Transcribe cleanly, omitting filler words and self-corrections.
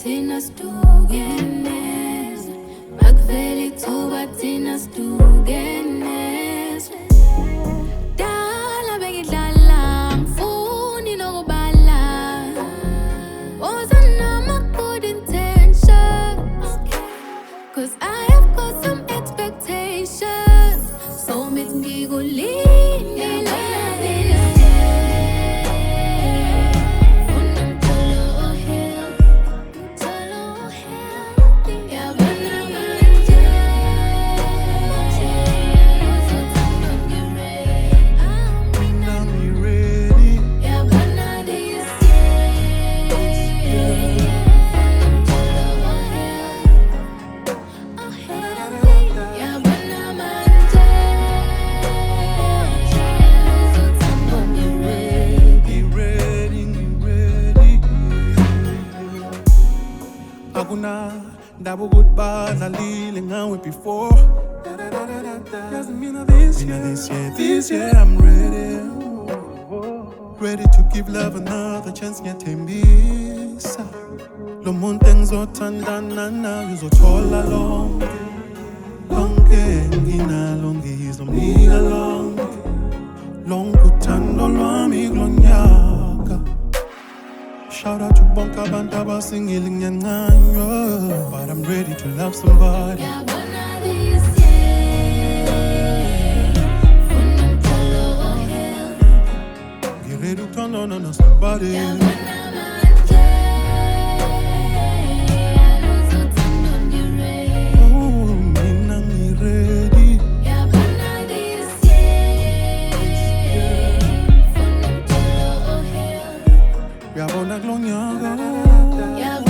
thina sidukenezwe makuvele ithuba thina sidukenezwe dala bengidlala ngifuni nokubala was my good intentions cause I have got some expectations so make ngikulindile Double goodbye, Zalil and now before. Doesn't mean this year. This year I'm ready. Ready to give love another chance. Nyatembisa. Lo monteng zothandana na uzothola lonke. Lonke nginalo ngizomnika lonke. Lonke uthando lwami kulonyaka. Shout out to bonke abantu abasingile ngiyancanywa but I'm ready to love somebody. Yabona this year funa umtholo ohel Get ready to turn on somebody. Yabona manje aluzothando ngiready Oh, mina ngiready. Yabona this year funa umtholo ohel Uyabona kulo nyaka. Yabona